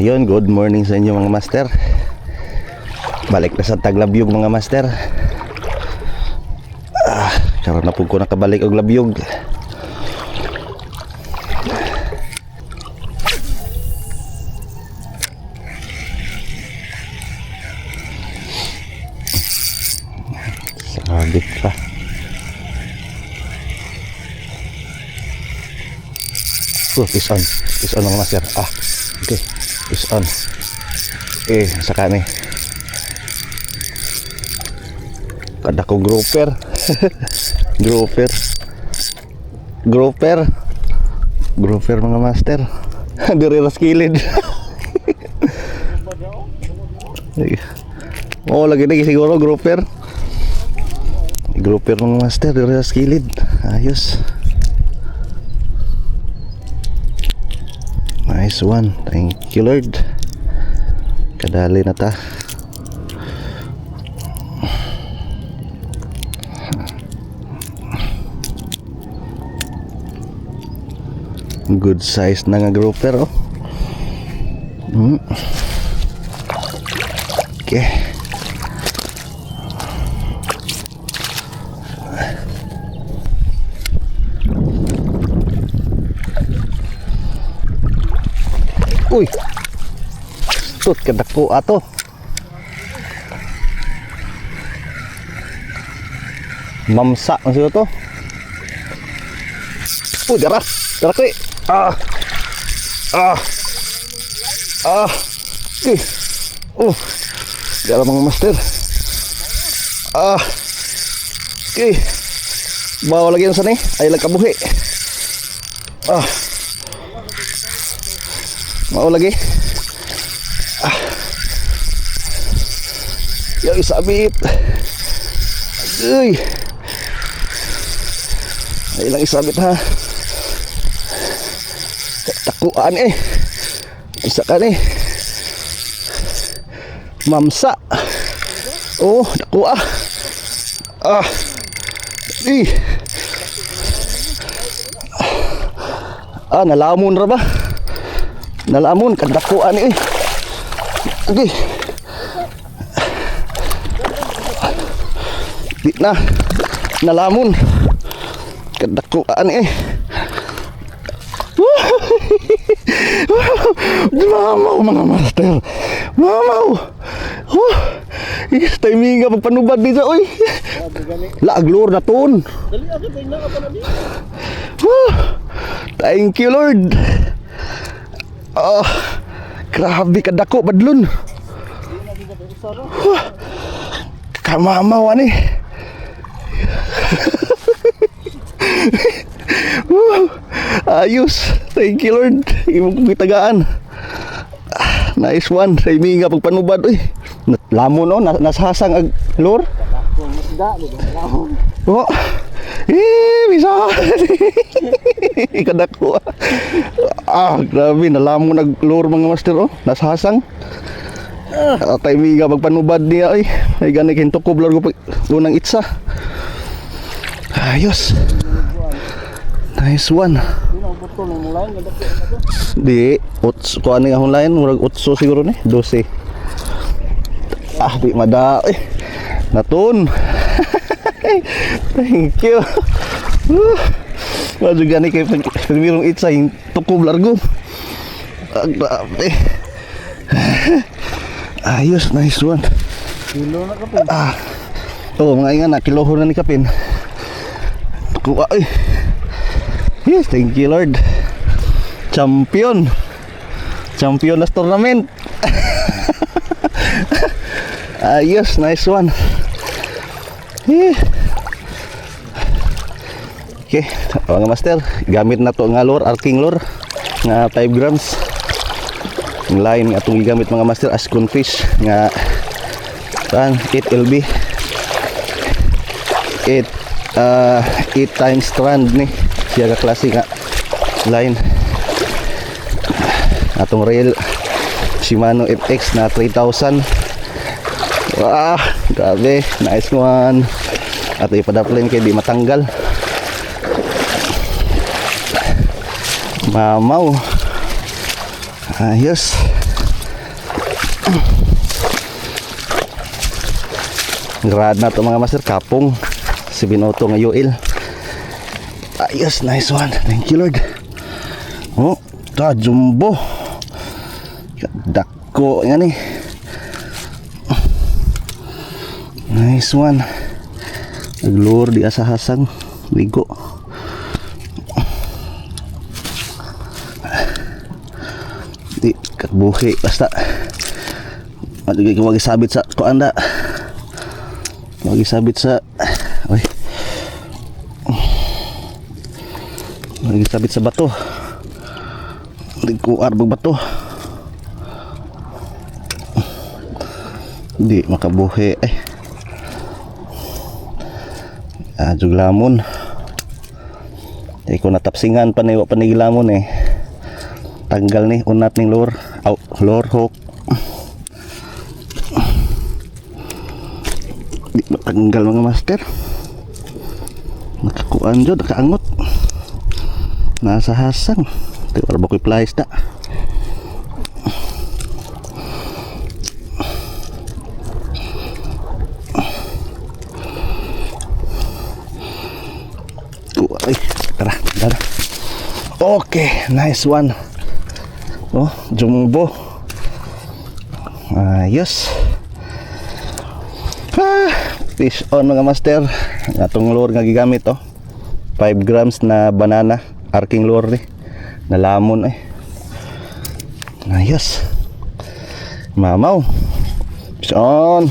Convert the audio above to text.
Yun, good morning sa inyo mga master. Balik na sa Taglabyog mga master. Karon na po ko nakabalik og Labyog. Sabit pa. Fish on mga master. Okay, fish on. Saka ni kada ko grouper. Grouper mga master. Diri ras kilid. Lagi siguro grouper mga master, diri ras kilid. Ayos. Nice one. Thank you Lord. Kadali na ta. Good size na nga grouper Okay. Uy, tut kadako ato. Mamsa maksud to. Dara ko. Dalam mga master. Okay. Bawa lagi yang sana. Ay lagkabuhi. Mau lagi. Yo isabit. Ay lang isabit ha. Takuan isa ka ni mamsa. Dakua. Nalamun ra ba? Nalamun kadakuan Okay. Di na nalamun kadakuan Mamaw mga master. Mamaw. Timing nga pagpanubad dito oy. Laaglor na ton. Thank you Lord. Grabe kadako badlon. Kamamaw ani. Ayos. Thank you Lord. Imong gitagaan. Nice one. Timing nga pagpanubad oy. Lamon nasasang ag lure. Bisa. Kadako. Grabe nalamon ag lure mga master nasasang. Timing nga pagpanubad niya ay gani kinto ko blur ko unang itsa. Ayos. Nice one. Di ko ani ang line murag 8 siguro ni 12. Di mada natun. Thank you. Wala gani kay pagmirong itsa yung tukob largo. Grabe. Ayos, nice one. Kilo na kapin. Mga inga na kilohon na ni kapin. Kuha Yes, thank you Lord. Champion na tournament. Ayos, nice one. Okay, mga master, gamit na to nga lure, arking lure nga 5 grams. Ang line nga itong gamit mga master as fish nga 8 LB 8 times strand ni siya ka klase nga line. Atong reel Shimano FX na 3,000. Grabe, nice one. Ato ipadaplin kay di matanggal. Mamaw. Ayos. Grad na to mga master, kapong si Binoto nga UL. Ayos, nice one. Thank you Lord. Oh, ta jumbo. Dako yan eh. Nice one. Naglure di asahasang ligo. Di kakbuhi basta. Lagi ko magisabit sa kuanda. Magisabit sa oy. Magisabit sa bato. Di ko arbog bato. Di makabuhi eh. Jug lamon. Di ko natapsingan pa na panigilamon eh. Tanggal ni unat ning lure. Lure hook. Di matanggal mga master. Nakakuan jud, nakaangot. Nasa hasang. Di wala ba ko'y plies na. Ay, tara, tara. Okay, nice one. Oh, jumbo. Ayos. Fish on mga master. Atong lure nga gigamit oh. 5 grams na banana, arking lure ni. Na lamon eh. Ayos. Mamaw. Fish on.